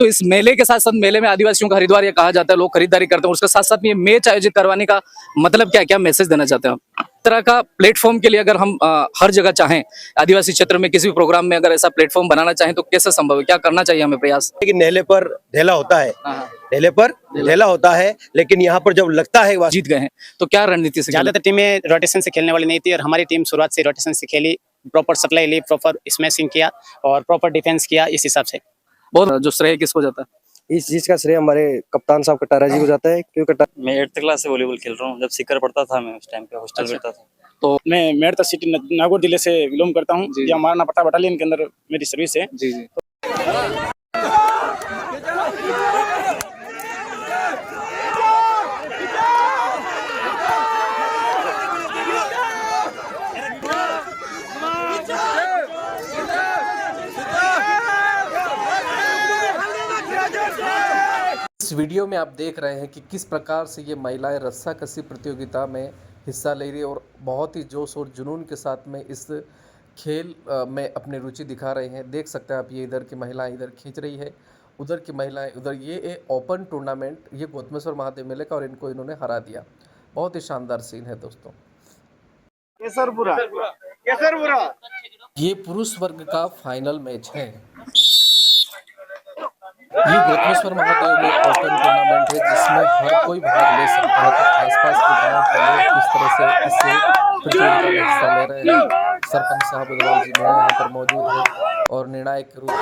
तो इस मेले के साथ साथ मेले में आदिवासियों का हरिद्वार ये कहा जाता है, लोग खरीदारी करते हैं, उसके साथ साथ ये मैच आयोजित करवाने का मतलब क्या क्या मैसेज देना चाहते हैं आप? तरह का प्लेटफॉर्म के लिए अगर हम हर जगह चाहें, आदिवासी क्षेत्र में किसी भी प्रोग्राम में अगर ऐसा प्लेटफॉर्म बनाना चाहें तो कैसे संभव है, क्या करना चाहिए हमें प्रयास? कि नेले पर ढेला होता है, ढेले पर ढेला होता है, लेकिन यहाँ पर जब लगता है जीत गए हैं तो क्या रणनीति से खेले? ज्यादातर टीमें रोटेशन से खेलने वाली नहीं थी और हमारी टीम शुरुआत से रोटेशन से खेली, प्रॉपर सप्लाई ली, प्रॉपर स्मैशिंग किया और प्रॉपर डिफेंस किया। इस हिसाब से बहुत जो श्रेय किसको जाता है? इस चीज का श्रेय हमारे कप्तान साहब कटारा जी को जाता है, क्योंकि मैं 8th क्लास से वॉलीबॉल खेल रहा हूँ। जब सीकर पढ़ता था मैं उस टाइम पे हॉस्टल में था। तो मैं मेरठ सिटी नागौर जिले से बिलोंग करता हूँ। ये हमारा पट्टा बटालियन के अंदर मेरी सर्विस है। जी जी। इस वीडियो में आप देख रहे हैं कि किस प्रकार से ये महिलाएं रस्साकसी प्रतियोगिता में हिस्सा ले रही है और बहुत ही जोश और जुनून के साथ में इस खेल में अपनी रुचि दिखा रहे हैं। देख सकते हैं आप, ये इधर की महिलाएं इधर खींच रही है, उधर की महिलाएं उधर। ये ओपन टूर्नामेंट ये गौतमेश्वर महादेव मेले का और इनको इन्होंने हरा दिया। बहुत ही शानदार सीन है दोस्तों। ये पुरुष वर्ग का फाइनल मैच है। ये गौतमेश्वर महादेव में ओपन टूर्नामेंट है जिसमें हर कोई भाग ले सकता है। तो आसपास के गांव के लोग किस तरह से इससे प्रतियोगिता में हिस्सा ले रहे हैं। सरपंच साहब उदवाल जी यहाँ पर मौजूद है और निर्णायक के रूप में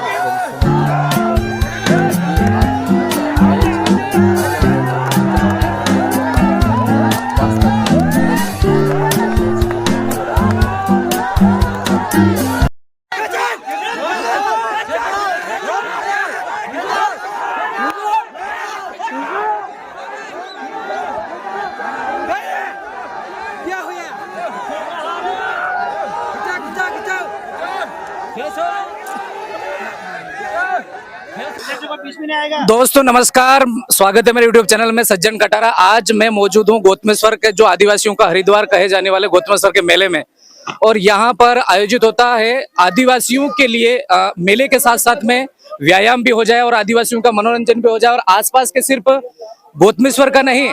दोस्तों नमस्कार, स्वागत है मेरे यूट्यूब चैनल में सज्जन कटारा। आज मैं मौजूद हूँ गौतमेश्वर के जो आदिवासियों का हरिद्वार कहे जाने वाले गौतमेश्वर के मेले में, और यहाँ पर आयोजित होता है आदिवासियों के लिए मेले के साथ साथ में व्यायाम भी हो जाए और आदिवासियों का मनोरंजन भी हो जाए और आसपास के सिर्फ गौतमेश्वर का नहीं,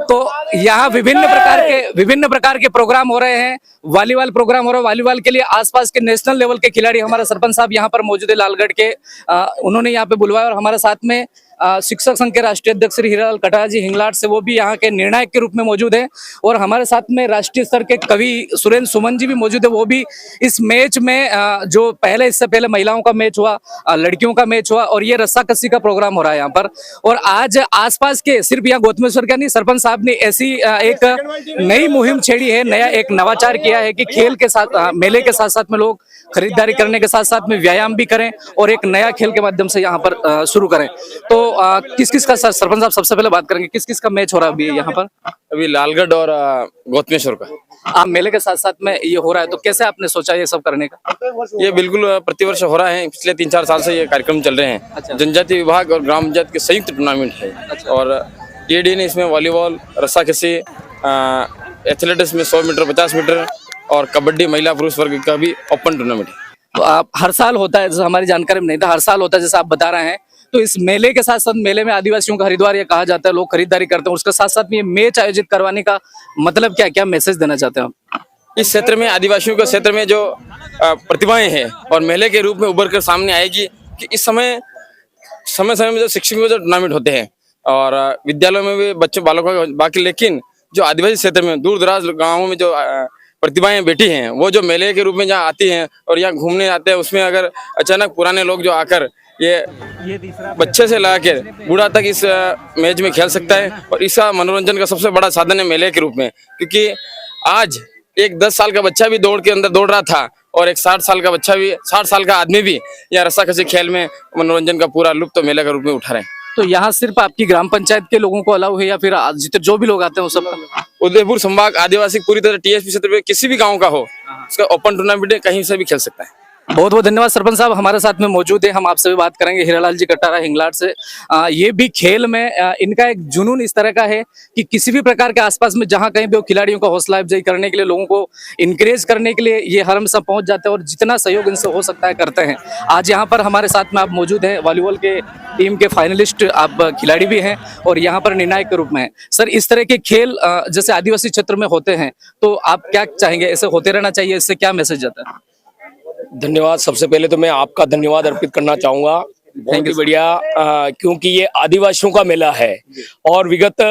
तो यहाँ विभिन्न प्रकार के प्रोग्राम हो रहे हैं। वॉलीबॉल प्रोग्राम हो रहा है। वॉलीबॉल के लिए आसपास के नेशनल लेवल के खिलाड़ी हमारा सरपंच साहब यहाँ पर मौजूद है लालगढ़ के, उन्होंने यहाँ पे बुलवाया। और हमारे साथ में शिक्षक संघ के राष्ट्रीय अध्यक्ष श्री हीरालाल कटारा जी हिंगलाट से, वो भी यहाँ के निर्णायक के रूप में मौजूद है। और हमारे साथ में राष्ट्रीय स्तर के कवि सुरेंद्र सुमन जी भी मौजूद है, वो भी इस मैच में जो इससे पहले महिलाओं का मैच हुआ, लड़कियों का मैच हुआ और ये रस्साकसी का प्रोग्राम हो रहा है यहाँ पर। और आज आसपास के सिर्फ यहाँ गौतमेश्वर का नहीं, सरपंच साहब ने ऐसी एक नई मुहिम छेड़ी है, नया एक नवाचार किया है कि खेल के साथ मेले के साथ साथ में लोग खरीदारी करने के साथ साथ में व्यायाम भी करें और एक नया खेल के माध्यम से यहाँ पर शुरू करें। तो किस किस का, सरपंच साहब सबसे पहले बात करेंगे, किस किस का मैच हो रहा है अभी यहाँ पर? अभी लालगढ़ और गौतमेश्वर का। आप मेले के साथ साथ में ये हो रहा है, तो कैसे आपने सोचा ये सब करने का? ये बिल्कुल प्रतिवर्ष हो रहा है, पिछले 3-4 साल से ये कार्यक्रम चल रहे हैं। अच्छा। जनजाति विभाग और ग्राम पंचायत के संयुक्त टूर्नामेंट है। अच्छा। और टीडी ने इसमें वॉलीबॉल, रस्साकसी, एथलेटिक्स में 100 मीटर, 50 मीटर और कबड्डी महिला पुरुष वर्ग का भी ओपन टूर्नामेंट है। तो आप हर साल होता है, जैसे हमारी जानकारी में नहीं था, हर साल होता है जैसे आप बता रहे हैं। तो इस मेले के साथ साथ मेले में आदिवासियों का हरिद्वार ये कहा जाता है, लोग खरीदारी करते हैं, उसके साथ साथ में ये मैच आयोजित करवाने का मतलब क्या क्या मैसेज देना चाहते हैं आप? इस क्षेत्र में आदिवासियों के क्षेत्र में जो प्रतिभाएं हैं और मेले के रूप में उभर कर सामने आएगी कि इस समय में जो शिक्षकों के जो टूर्नामेंट होते हैं और विद्यालयों में भी बच्चों बालकों का बाकी, लेकिन जो आदिवासी क्षेत्र में दूर दराज गाँवों में जो प्रतिभाएं बैठी हैं, वो जो मेले के रूप में जहाँ आती हैं और यहाँ घूमने आते हैं, उसमें अगर अचानक पुराने लोग जो आकर ये बच्चे से लाकर बूढ़ा तक इस मैच में खेल सकता है। और इसका मनोरंजन का सबसे बड़ा साधन है मेले के रूप में, क्योंकि आज एक 10 साल का बच्चा भी दौड़ के अंदर दौड़ रहा था और एक 60 साल का बच्चा भी, 60 साल का आदमी भी यहाँ रस्साकसी खेल में मनोरंजन का पूरा लुत्फ मेले के रूप में उठा रहे हैं। तो यहाँ सिर्फ आपकी ग्राम पंचायत के लोगों को अलाउ है या फिर जितने जो भी लोग आते हैं वो सब? उदयपुर संभाग आदिवासी पूरी तरह टीएसपी क्षेत्र में किसी भी गांव का हो, उसका ओपन टूर्नामेंट कहीं से भी खेल सकता है। बहुत बहुत धन्यवाद सरपंच साहब, हमारे साथ में मौजूद है। हम आपसे भी बात करेंगे हीरालाल जी कटारा हिंगलाट से। ये भी खेल में इनका एक जुनून इस तरह का है कि किसी भी प्रकार के आसपास में जहां कहीं भी वो खिलाड़ियों को हौसला अफजाई करने के लिए, लोगों को इनकरेज करने के लिए ये हर हमेशा पहुंच जाते हैं और जितना सहयोग इनसे हो सकता है करते हैं। आज यहाँ पर हमारे साथ में आप मौजूद हैं, वॉलीबॉल के टीम के फाइनलिस्ट आप खिलाड़ी भी हैं और यहाँ पर निर्णायक के रूप में हैं। सर, इस तरह के खेल जैसे आदिवासी क्षेत्र में होते हैं तो आप क्या चाहेंगे, ऐसे होते रहना चाहिए, इससे क्या मैसेज जाता है? धन्यवाद। सबसे पहले तो मैं आपका धन्यवाद अर्पित करना चाहूंगा, बहुत ही बढ़िया, क्योंकि ये आदिवासियों का मेला है और विगत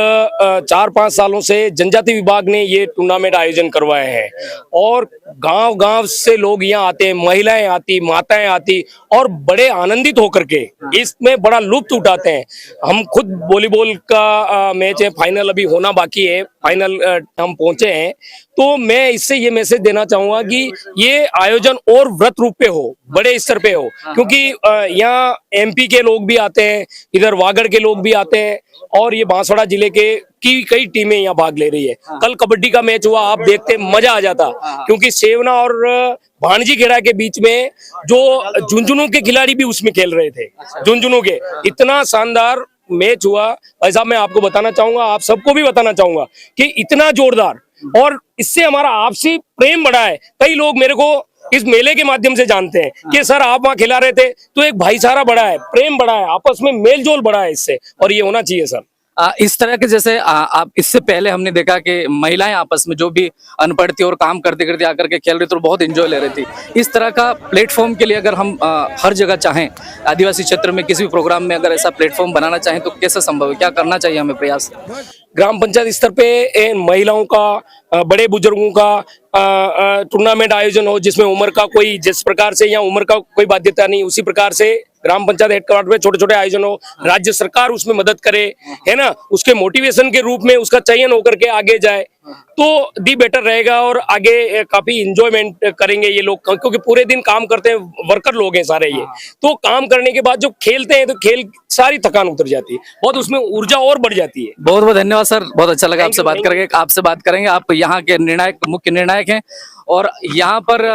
4-5 सालों से जनजाति विभाग ने ये टूर्नामेंट आयोजन करवाए हैं और गांव-गांव से लोग यहाँ आते हैं, महिलाएं आती, माताएं आती और बड़े आनंदित होकर के इसमें बड़ा लुत्फ उठाते हैं। हम खुद वॉलीबॉल का मैच है, फाइनल अभी होना बाकी है, फाइनल हम पहुंचे हैं, तो मैं इससे ये मैसेज देना चाहूंगा कि ये आयोजन और व्रत रूप पे हो, बड़े स्तर पे हो, क्योंकि यहाँ एमपी के लोग भी आते हैं, इधर वागड़ के लोग भी आते हैं और ये बांसवाड़ा जिले के की कई टीमें यहाँ भाग ले रही है। कल कबड्डी का मैच हुआ, आप देखते मजा आ जाता, क्योंकि सेवना और भाणजी खेड़ा के बीच में जो झुंझुनू के खिलाड़ी भी उसमें खेल रहे थे, झुंझुनू के, इतना शानदार मैच हुआ। भाई साहब, मैं आपको बताना चाहूंगा, आप सबको भी बताना चाहूंगा कि इतना जोरदार, और इससे हमारा आपसी प्रेम बढ़ा है। कई लोग मेरे को इस मेले के माध्यम से जानते हैं कि सर आप वहां खिला रहे थे, तो एक भाईचारा बढ़ा है, प्रेम बढ़ा है, आपस में मेल जोल बढ़ा है इससे, और ये होना चाहिए सर। इस तरह के जैसे आप इससे पहले हमने देखा कि महिलाएं आपस में जो भी अनपढ़ थी और काम करते करते आकर के खेल रही थी और बहुत एंजॉय ले रही थी। इस तरह का प्लेटफॉर्म के लिए अगर हम हर जगह चाहें, आदिवासी क्षेत्र में किसी भी प्रोग्राम में अगर ऐसा प्लेटफॉर्म बनाना चाहें तो कैसे संभव है, क्या करना चाहिए हमें प्रयास? ग्राम पंचायत स्तर पे महिलाओं का, बड़े बुजुर्गों का टूर्नामेंट आयोजन हो, जिसमें उम्र का कोई, जिस प्रकार से यहाँ उम्र का कोई बाध्यता नहीं, उसी प्रकार से ग्राम पंचायत हेडक्वार्टर में छोटे छोटे आयोजन हो, राज्य सरकार उसमें मदद करे, है ना, उसके मोटिवेशन के रूप में उसका चयन होकर के आगे जाए तो दी बेटर रहेगा और आगे काफी इंजॉयमेंट करेंगे ये लोग, क्योंकि पूरे दिन काम करते हैं, वर्कर लोग हैं सारे ये, तो काम करने के बाद जो खेलते हैं तो खेल सारी थकान उतर जाती है, बहुत उसमें ऊर्जा और बढ़ जाती है। बहुत बहुत धन्यवाद सर, बहुत अच्छा लगा आपसे बात करेंगे। आपसे बात करेंगे, आप यहाँ के निर्णायक, मुख्य निर्णायक हैं और यहाँ पर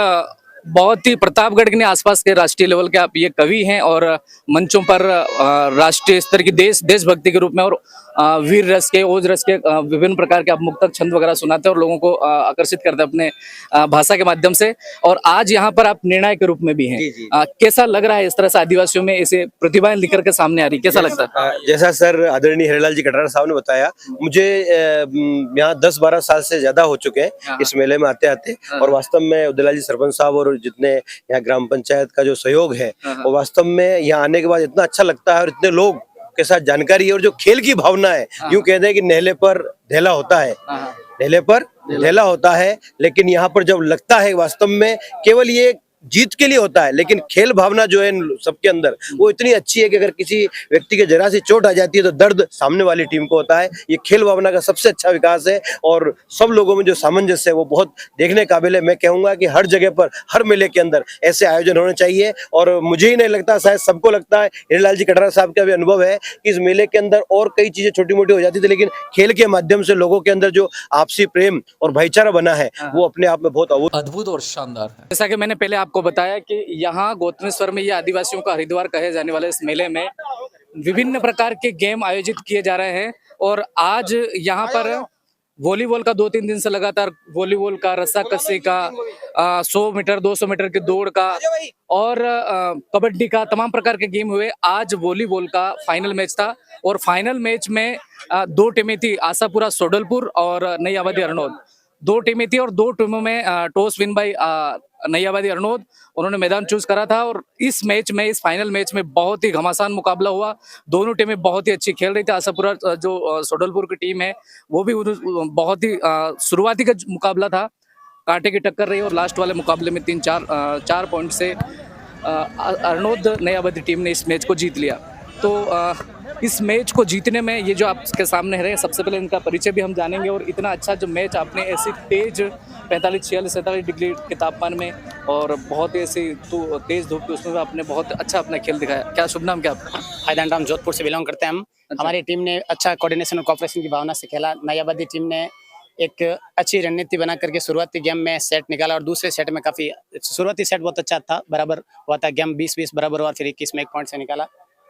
बहुत ही प्रतापगढ़ के आसपास के राष्ट्रीय लेवल के आप ये कवि हैं और मंचों पर राष्ट्रीय स्तर की देशभक्ति के रूप में और वीर रस के, ओज रस के विभिन्न प्रकार के आप मुक्तक छंद वगैरह सुनाते हैं और लोगों को आकर्षित करते हैं अपने भाषा के माध्यम से। और आज यहाँ पर आप निर्णायक के रूप में भी हैं। कैसा लग रहा है इस तरह से आदिवासियों में ऐसे प्रतिभाएं निकल के सामने आ रही, कैसा लगता है? जैसा सर आदरणीय हीरालाल जी कटारा साहब ने बताया, मुझे यहाँ 10-12 साल से ज्यादा हो चुके हैं इस मेले में आते आते, और वास्तव में उदयलाल जी सरपंच साहब और जितने यहाँ ग्राम पंचायत का जो सहयोग है वो वास्तव में यहाँ आने के बाद इतना अच्छा लगता है, और इतने लोग के साथ जानकारी है और जो खेल की भावना है, यूं कहते हैं कि नेहले पर ढेला होता है, ढेले पर ढेला होता है, लेकिन यहाँ पर जब लगता है वास्तव में केवल ये जीत के लिए होता है, लेकिन खेल भावना जो है सबके अंदर वो इतनी अच्छी है कि अगर किसी व्यक्ति के जरा सी चोट आ जाती है तो दर्द सामने वाली टीम को होता है। ये खेल भावना का सबसे अच्छा विकास है और सब लोगों में जो सामंजस्य है वो बहुत देखने काबिल है। मैं कहूंगा कि हर जगह पर, हर मेले के अंदर ऐसे आयोजन होने चाहिए, और मुझे ही नहीं लगता, शायद सबको लगता है, हीरालाल जी कटारा साहब का भी अनुभव है कि इस मेले के अंदर और कई चीजें छोटी मोटी हो जाती थी, लेकिन खेल के माध्यम से लोगों के अंदर जो आपसी प्रेम और भाईचारा बना है वो अपने आप में बहुत अद्भुत और शानदार है। जैसा कि मैंने पहले आपको बताया कि यहाँ गौतमेश्वर में ये आदिवासियों का हरिद्वार कहे जाने वाले इस मेले में विभिन्न प्रकार के गेम आयोजित किए जा रहे हैं और आज यहाँ पर वॉलीबॉल का 2-3 दिन से लगातार वॉलीबॉल का, रस्साकसी का, 100 मीटर 200 मीटर की दौड़ का और कबड्डी का तमाम प्रकार के गेम हुए। आज वॉलीबॉल का फाइनल मैच था और फाइनल मैच में 2 टीमें थी, आशापुरा सोडलपुर और नई आबादी अरनोद। 2 टीमें थी और 2 टीमों में टॉस विन बाई नई आबादी अरनोद, उन्होंने मैदान चूज करा था और इस मैच में, इस फाइनल मैच में बहुत ही घमासान मुकाबला हुआ। दोनों टीमें बहुत ही अच्छी खेल रही थी। आशापुरा जो सोडलपुर की टीम है वो भी बहुत ही शुरुआती का मुकाबला था, कांटे की टक्कर रही और लास्ट वाले मुकाबले में 4 पॉइंट से अरनोद नई आबादी टीम ने इस मैच को जीत लिया। तो इस मैच को जीतने में ये जो आपके सामने रहे, सबसे पहले इनका परिचय भी हम जानेंगे और इतना अच्छा जो मैच आपने ऐसी तेज 45-46-47 डिग्री के तापमान में और बहुत ही ऐसी तेज धूप की उसमें आपने बहुत अच्छा अपना खेल दिखाया। क्या शुभ नाम क्या आपका? हाईदान राम, जोधपुर से बिलोंग करते हैं हम। हमारी टीम ने अच्छा कोऑर्डिनेशन और कोऑपरेशन की भावना से खेला। नई आबादी टीम ने एक अच्छी रणनीति बना करके शुरुआती गेम में सेट निकाला और दूसरे सेट में काफी शुरुआती सेट बहुत अच्छा था, बराबर हुआ था गेम, 20-20 बराबर हुआ, फिर 21 में 1 पॉइंट से निकाला।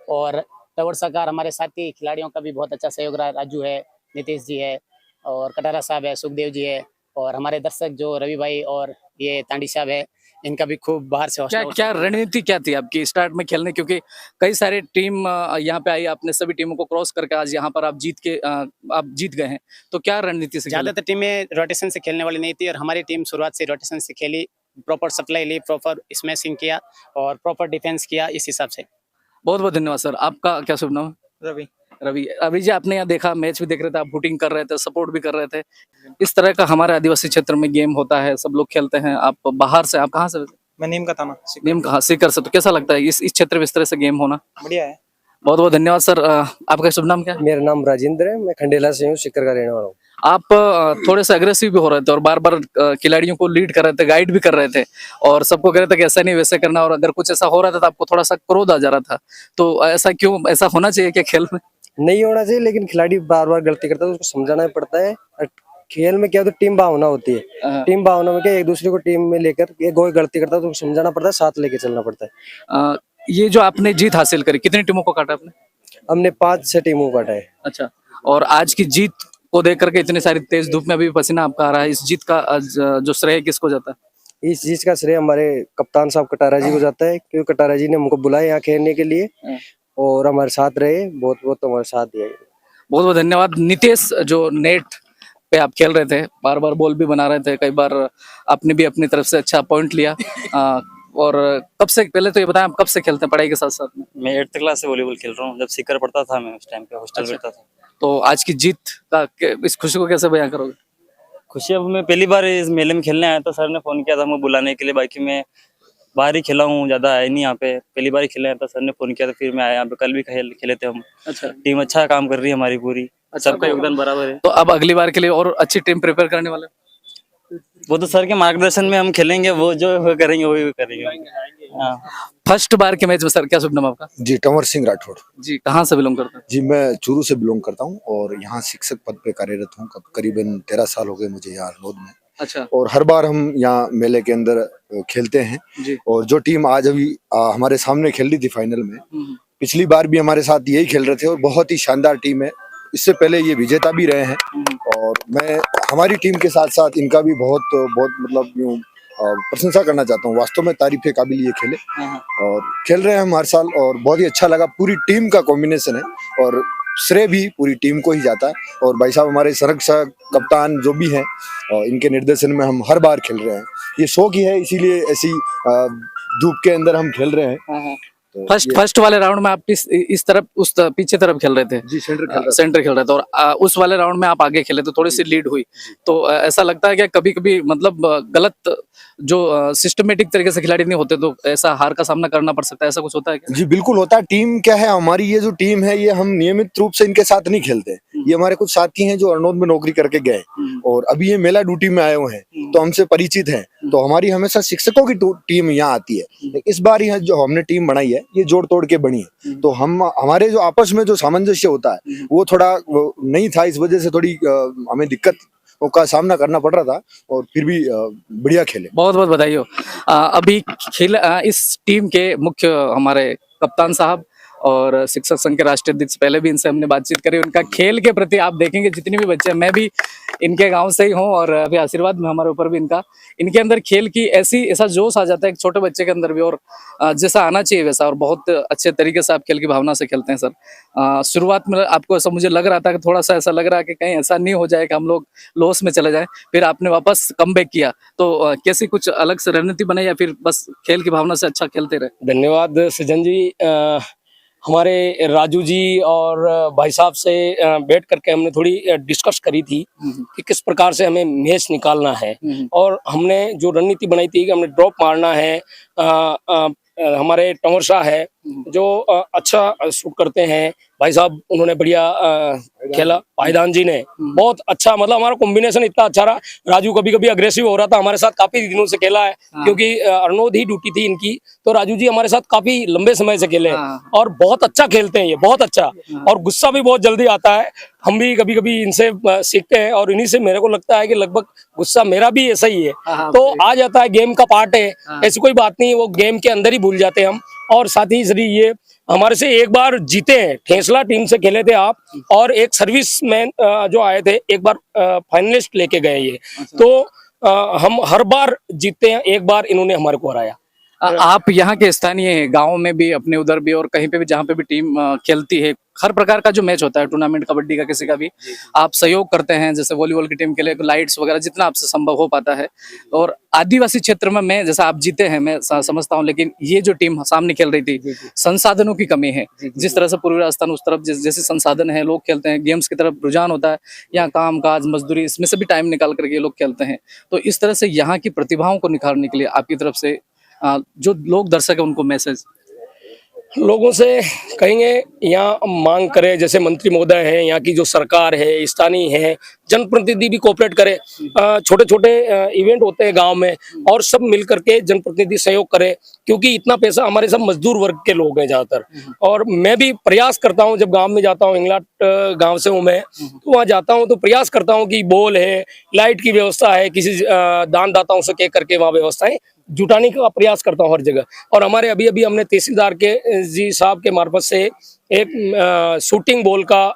और टवर सरकार हमारे साथी खिलाड़ियों का भी बहुत अच्छा सहयोग रहा, राजू है, नीतीश जी है और कटारा साहब है, सुखदेव जी है और हमारे दर्शक जो रवि भाई और ये तांडी साहब है, इनका भी खूब बाहर से क्या क्या रणनीति क्या थी आपकी स्टार्ट में खेलने, क्योंकि कई सारे टीम यहाँ पे आई, आपने सभी टीमों को क्रॉस करके आज यहाँ पर आप जीत गए हैं, तो क्या रणनीति से खेले? ज्यादातर टीमें रोटेशन से खेलने वाली नहीं थी और हमारी टीम शुरुआत से रोटेशन से खेली, प्रॉपर सप्लाई ली, प्रॉपर स्मैशिंग किया और प्रॉपर डिफेंस किया, इस हिसाब से। बहुत बहुत धन्यवाद सर। आपका क्या शुभ नाम? रवि। रवि। अभी जी आपने यहाँ देखा, मैच भी देख रहे थे, आप शूटिंग कर रहे थे, सपोर्ट भी कर रहे थे। इस तरह का हमारे आदिवासी क्षेत्र में गेम होता है, सब लोग खेलते हैं। आप बाहर से, आप कहाँ से? मैं नीम का थाना। नीम कहाँ, सीकर से। तो कैसा लगता है इस क्षेत्र में इस तरह से गेम होना? बढ़िया है। बहुत बहुत धन्यवाद सर। आपका शुभ नाम क्या है? मेरा नाम राजेंद्र है, मैं खंडेला से हूँ, सीकर का रहने वाला हूँ। आप थोड़े से अग्रेसिव भी हो रहे थे और बार बार खिलाड़ियों को लीड कर रहे थे, गाइड भी कर रहे थे और सबको कह रहे थे कि ऐसा नहीं वैसे करना, और अगर कुछ ऐसा हो रहा था तो आपको थोड़ा सा क्रोध आ जा रहा था। तो ऐसा क्यों, ऐसा होना चाहिए क्या खेल में? नहीं होना चाहिए, लेकिन खिलाड़ी बार बार गलती करता है तो उसको समझाना भी पड़ता है। और खेल में क्या होता है, टीम भावना होती है। टीम भावना में क्या, एक दूसरे को टीम में लेकर ये कोई गलती करता है तो उसको समझाना पड़ता है, साथ लेके चलना पड़ता है। ये जो आपने जीत हासिल करी, कितनी टीमों को काटा आपने? हमने 5-6 टीमों को काटा है। अच्छा, और आज की जीत को देख करके इतनी सारी तेज धूप में अभी पसीना आपका आ रहा है, इस जीत का जो श्रेय किसको जाता है? इस चीज का श्रेय हमारे कप्तान साहब कटारा जी को जाता है, क्योंकि कटारा जी ने हमको बुलाया यहाँ खेलने के लिए और हमारे साथ रहे, बहुत बहुत हमारे साथ दिया। बहुत बहुत धन्यवाद। नितेश, जो नेट पे आप खेल रहे थे, बार बार बॉल भी बना रहे थे, कई बार आपने भी अपनी तरफ से अच्छा पॉइंट लिया, और कब से, पहले तो ये बताएं, आप कब से खेलते हैं पढ़ाई के साथ साथ में? मैं 8th क्लास से वॉलीबॉल खेल रहा हूँ। जब सीकर पढ़ता था मैं, उस टाइम पे हॉस्टल में रहता था। तो आज की जीत का इस खुशी को कैसे बयां करोगे? खुशी, अब मैं पहली बार इस मेले में खेलने आया था, सर ने फोन किया था हमको बुलाने के लिए। बाकी मैं बाहर ही खेला हूँ, ज्यादा आया नहीं यहाँ पे, पहली बार ही खेलने आया था, सर ने फोन किया था, फिर मैं आया यहाँ पे। कल भी खेले थे हम। अच्छा, टीम अच्छा काम कर रही है हमारी पूरी, सबका योगदान बराबर है। तो अब अगली बार के लिए और अच्छी टीम प्रिपेयर करने वाले? वो तो सर के मार्गदर्शन में हम खेलेंगे, वो जो करेंगे वही करेंगे। हाँ। फर्स्ट बार के मैच में सर क्या शुभ नाम आपका? जी, टंवर सिंह राठौड़। जी, कहाँ से बिलोंग करते हैं? जी, मैं चूरू से बिलोंग करता हूँ और यहाँ शिक्षक पद पे कार्यरत हूँ। करीबन 13 साल हो गए मुझे यहाँ हरनोद में। अच्छा। और हर बार हम यहाँ मेले के अंदर खेलते हैं जी। और जो टीम आज अभी हमारे सामने खेल रही थी फाइनल में, पिछली बार भी हमारे साथ यही खेल रहे थे और बहुत ही शानदार टीम है। इससे पहले ये विजेता भी रहे हैं और मैं हमारी टीम के साथ साथ इनका भी बहुत मतलब यूं प्रशंसा करना चाहता हूँ। वास्तव में तारीफ के काबिल ये खेले और खेल रहे हैं हम हर साल और बहुत ही अच्छा लगा। पूरी टीम का कॉम्बिनेशन है और श्रेय भी पूरी टीम को ही जाता है। और भाई साहब हमारे संरक्षक कप्तान जो भी हैं, इनके निर्देशन में हम हर बार खेल रहे हैं। ये शौक ही है, इसीलिए ऐसी धूप के अंदर हम खेल रहे हैं। फर्स्ट वाले राउंड में आप इस तरफ, उस पीछे तरफ खेल रहे थे? जी, सेंटर खेल रहे थे और उस वाले राउंड में आप आगे खेले तो थोड़ी सी लीड हुई। तो ऐसा लगता है कि कभी कभी मतलब गलत जो सिस्टमेटिक तरीके से खिलाड़ी नहीं होते तो ऐसा हार का सामना करना पड़ सकता है, ऐसा कुछ होता है क्या? जी बिल्कुल होता है। टीम क्या है हमारी, ये जो टीम है ये हम नियमित रूप से इनके साथ नहीं खेलते। ये हमारे कुछ साथी हैं जो हरनोद में नौकरी करके गए और अभी ये मेला ड्यूटी में आए हुए हैं, तो हमसे परिचित हैं। तो हमारी हमेशा शिक्षकों की टीम यहाँ आती है। इस बार यहाँ जो हमने टीम बनाई है ये जोड़ तोड़ के बनी है, तो हम हमारे जो आपस में जो सामंजस्य होता है वो थोड़ा नहीं था। इस वजह से थोड़ी हमें दिक्कत का सामना करना पड़ रहा था और फिर भी बढ़िया खेले। बहुत बहुत बधाई हो। अभी इस टीम के मुख्य हमारे कप्तान साहब और शिक्षक संघ के राष्ट्रीय अध्यक्ष, पहले भी इनसे हमने बातचीत करी। उनका खेल के प्रति आप देखेंगे जितने भी बच्चे, मैं भी इनके गांव से ही हूं और अभी आशीर्वाद में हमारे ऊपर भी इनके अंदर खेल की ऐसा जोश आ जाता है एक छोटे बच्चे के अंदर भी, और जैसा आना चाहिए वैसा, और बहुत अच्छे तरीके से आप खेल की भावना से खेलते हैं सर। शुरुआत में आपको ऐसा मुझे लग रहा था कि थोड़ा सा ऐसा लग रहा है कि कहीं ऐसा नहीं हो जाए कि हम लोग लॉस में चले जाए, फिर आपने वापस कमबैक किया, तो कैसी कुछ अलग से रणनीति बनाई या फिर बस खेल की भावना से अच्छा खेलते रहे? धन्यवाद सृजन जी। हमारे राजू जी और भाई साहब से बैठ करके हमने थोड़ी डिस्कस करी थी कि किस प्रकार से हमें मैच निकालना है, और हमने जो रणनीति बनाई थी कि हमने ड्रॉप मारना है। हमारे टंवर शाह है जो अच्छा शूट करते हैं भाई साहब, उन्होंने बढ़िया खेला। पायदान जी ने बहुत अच्छा, मतलब हमारा कॉम्बिनेशन इतना अच्छा रहा। राजू कभी कभी अग्रेसिव हो रहा था, हमारे साथ काफी दिनों से खेला है, क्योंकि अर्नोद ही ड्यूटी थी इनकी, तो राजू जी हमारे साथ काफी लंबे समय से खेले हैं और बहुत अच्छा खेलते हैं ये, बहुत अच्छा। और गुस्सा भी बहुत जल्दी आता है, हम भी कभी कभी इनसे सीखते हैं और इन्हीं से मेरे को लगता है कि लगभग गुस्सा मेरा भी ऐसा ही है। तो आ जाता है, गेम का पार्ट है, ऐसी कोई बात नहीं, वो गेम के अंदर ही भूल जाते हैं हम। और साथ ही सरी ये हमारे से एक बार जीते हैं, ठेसला टीम से खेले थे आप, और एक सर्विस मैन जो आए थे एक बार फाइनलिस्ट लेके गए ये। तो हम हर बार जीतते हैं, एक बार इन्होंने हमारे को हराया। आप यहाँ के स्थानीय हैं, गाँव में भी, अपने उधर भी, और कहीं पे भी जहाँ पे भी टीम खेलती है, हर प्रकार का जो मैच होता है, टूर्नामेंट कबड्डी का किसी का भी, आप सहयोग करते हैं, जैसे वॉलीबॉल की टीम के लिए लाइट्स वगैरह जितना आपसे संभव हो पाता है। और आदिवासी क्षेत्र में मैं, जैसा आप जीते हैं मैं समझता हूँ, लेकिन ये जो टीम सामने खेल रही थी, संसाधनों की कमी है। जिस तरह से पूर्वी राजस्थान उस तरफ जैसे संसाधन है, लोग खेलते हैं, गेम्स की तरफ रुझान होता है, यहाँ काम काज मजदूरी इसमें से भी टाइम निकाल करके ये लोग खेलते हैं। तो इस तरह से यहाँ की प्रतिभाओं को निखारने के लिए आपकी तरफ से जो लोग दर्शक है उनको मैसेज लोगों से कहेंगे, यहाँ मांग करे, जैसे मंत्री महोदय हैं, यहाँ की जो सरकार है, स्थानीय है, जनप्रतिनिधि भी कोऑपरेट करे। छोटे छोटे इवेंट होते हैं गांव में, और सब मिल करके जनप्रतिनिधि सहयोग करे, क्योंकि इतना पैसा हमारे सब मजदूर वर्ग के लोग हैं ज्यादातर। और मैं भी प्रयास करता हूँ, जब गांव में जाता हूँ, इंगलाट गांव से हूँ मैं, तो वहाँ जाता हूँ तो प्रयास करता हूँ कि बॉल है, लाइट की व्यवस्था है, किसी दान दाताओं से कह करके वहाँ व्यवस्थाएं जुटाने का प्रयास करता हूँ हर जगह। और हमारे अभी अभी हमने तहसीलदार के जी साहब के मार्फत से एक शूटिंग बॉल का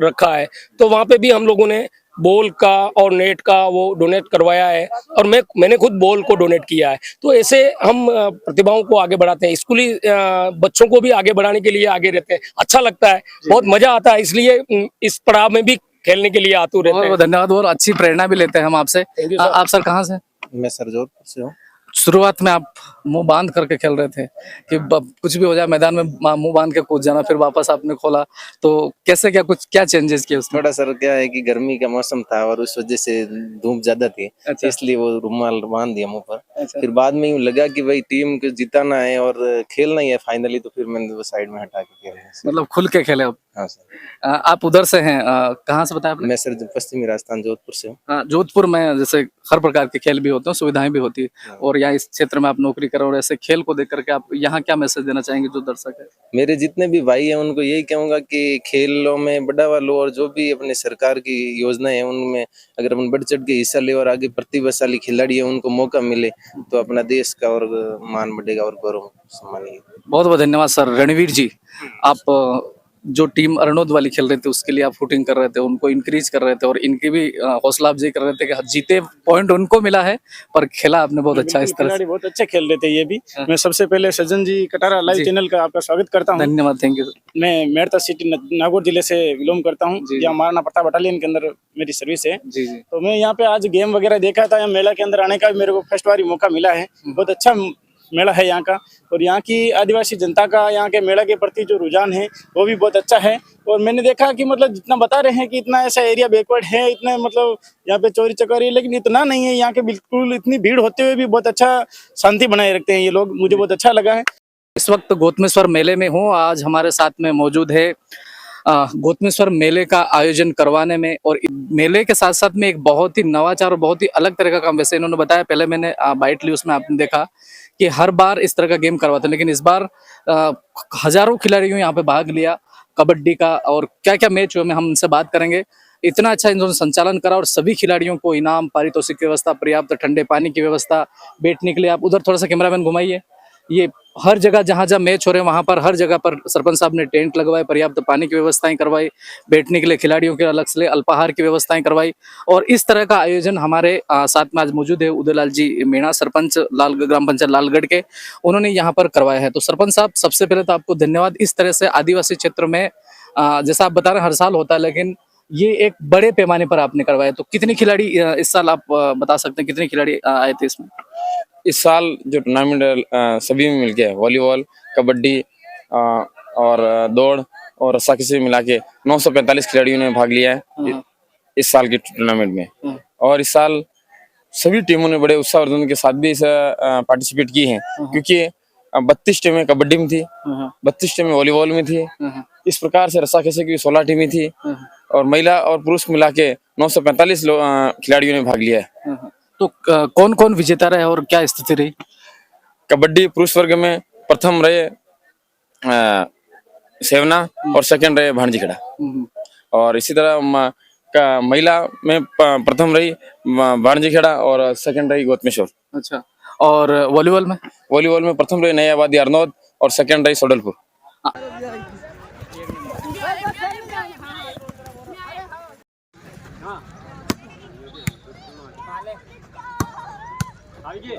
रखा है, तो वहाँ पे भी हम लोगों ने बॉल का और नेट का वो डोनेट करवाया है, और मैंने खुद बॉल को डोनेट किया है। तो ऐसे हम प्रतिभाओं को आगे बढ़ाते हैं, स्कूली बच्चों को भी आगे बढ़ाने के लिए आगे रहते हैं। अच्छा लगता है, बहुत मजा आता है, इसलिए इस पड़ाव में भी खेलने के लिए आतुर रहते हैं। धन्यवाद, और अच्छी प्रेरणा भी लेते हैं हम आपसे। आप सर कहाँ से? मैं सरजोधपुर से हूँ। शुरुआत में आप मुंह बांध करके खेल रहे थे कि कुछ भी हो जाए मैदान में मुंह बांध के कूद जाना, फिर वापस आपने खोला, तो कैसे, क्या चेंजेस किए उसमें? थोड़ा सर क्या है कि गर्मी का मौसम था और उस वजह से धूप ज्यादा थी, अच्छा। इसलिए वो रुमाल बांध दिया मुंह पर। अच्छा। फिर बाद में यूं लगा कि भाई टीम को जिताना है और खेलना ही है फाइनली, तो फिर मैंने वो साइड में हटा के खेला। मतलब खुल के खेले आप? हाँ सर। आप उधर से हैं, कहाँ से बताया आपने? मैं सर पश्चिमी राजस्थान जोधपुर से हूँ। जोधपुर में जैसे हर प्रकार के खेल भी होते हैं, सुविधाएं भी होती है, और यहाँ इस क्षेत्र में आप नौकरी कर रहे हो, और ऐसे खेल को देख करके आप यहाँ क्या मैसेज देना चाहेंगे जो दर्शक है? मेरे जितने भी भाई हैं उनको यही कहूंगा कि खेलों में बढ़ावा लो, और जो भी अपने सरकार की योजनाएं हैं उनमें अगर अपन बढ़ चढ़ के हिस्सा ले और आगे प्रतिभाशाली खिलाड़ी है उनको मौका मिले, तो अपना देश का और मान बढ़ेगा और गौरव सम्मान। बहुत बहुत धन्यवाद सर। रणवीर जी, आप जो टीम अर्नोद वाली खेल रहे थे उसके लिए आप फुटिंग कर रहे थे, उनको इंक्रीज कर रहे थे, और इनकी भी हौसला अफजाई कर रहे थे कि जीते, पॉइंट उनको मिला है, पर खेला आपने बहुत अच्छा। इस तरह से बहुत अच्छे खेल रहे थे ये भी। मैं सबसे पहले सज्जन जी कटारा लाइव चैनल का आपका स्वागत करता हूँ। धन्यवाद, थैंक यू। मैं मेड़ता सिटी नागौर जिले से बिलोंग करता हूँ, यहाँ महाराणा प्रताप बटालियन के अंदर मेरी सर्विस है। तो मैं यहाँ पे आज गेम वगैरह देखा था, मेला के अंदर आने का मेरे को फर्स्ट बार मौका मिला है। बहुत अच्छा मेला है यहाँ का, और यहाँ की आदिवासी जनता का यहाँ के मेला के प्रति जो रुझान है वो भी बहुत अच्छा है। और मैंने देखा कि मतलब जितना बता रहे हैं कि इतना ऐसा एरिया बैकवर्ड है, इतना मतलब यहाँ पे चोरी चकारी, लेकिन इतना नहीं है यहाँ के, बिल्कुल इतनी भीड़ होते हुए भी बहुत अच्छा शांति बनाए रखते हैं ये लोग, मुझे बहुत अच्छा लगा है। इस वक्त गौतमेश्वर मेले में हूँ, आज हमारे साथ में मौजूद है गौतमेश्वर मेले का आयोजन करवाने में, और मेले के साथ साथ में एक बहुत ही नवाचार और बहुत ही अलग तरह का काम, वैसे इन्होंने बताया, पहले मैंने बाइट ली, उसमें आपने देखा कि हर बार इस तरह का गेम करवाते हैं, लेकिन इस बार हजारों खिलाड़ियों यहाँ पे भाग लिया कबड्डी का, और क्या क्या मैच हुए हम उनसे बात करेंगे। इतना अच्छा इन्होंने संचालन करा, और सभी खिलाड़ियों को इनाम, पारितोषिक की व्यवस्था, पर्याप्त ठंडे पानी की व्यवस्था, बैठने के लिए। आप उधर थोड़ा सा कैमरामैन घुमाइए, ये हर जगह जहाँ जहाँ मैच हो रहे हैं वहाँ पर हर जगह पर सरपंच साहब ने टेंट लगवाए, पर्याप्त पानी की व्यवस्थाएं करवाई, बैठने के लिए खिलाड़ियों के अलग से अल्पाहार की व्यवस्थाएं करवाई, और इस तरह का आयोजन हमारे साथ में आज मौजूद है उदयलाल जी मीणा, सरपंच ग्राम पंचायत लालगढ़ के, उन्होंने यहाँ पर करवाया है। तो सरपंच साहब, सबसे पहले तो आपको धन्यवाद। इस तरह से आदिवासी क्षेत्र में जैसा आप बता रहे हैं हर साल होता है, लेकिन ये एक बड़े पैमाने पर आपने करवाया, तो कितने खिलाड़ी इस साल आप बता सकते हैं, कितने खिलाड़ी आए थे इसमें? इस साल जो टूर्नामेंट सभी में मिल गया, वॉलीबॉल, कबड्डी और दौड़ और रस्साकशी से मिला के 945 खिलाड़ियों ने भाग लिया है इस साल के टूर्नामेंट में। और इस साल सभी टीमों ने बड़े उत्साहवर्धन के साथ भी इस पार्टिसिपेट की हैं, क्योंकि 32 टीमें कबड्डी में थी, 32 टीमें वॉलीबॉल में थी। इस प्रकार से रस्साकशी की 16 टीमें थी और महिला और पुरुष मिला के 945 खिलाड़ियों ने भाग लिया है। तो कौन कौन विजेता रहे और क्या स्थिति रही? कबड्डी पुरुष वर्ग में प्रथम रहे सेवना और सेकंड रहे भाणजीखेड़ा, और इसी तरह महिला में प्रथम रही भाणजीखेड़ा और सेकंड रही गौतमेश्वर। अच्छा, और वॉलीबॉल में? वॉलीबॉल में प्रथम रही नई आबादी अरनौद और सेकंड रही सोडलपुर। आगे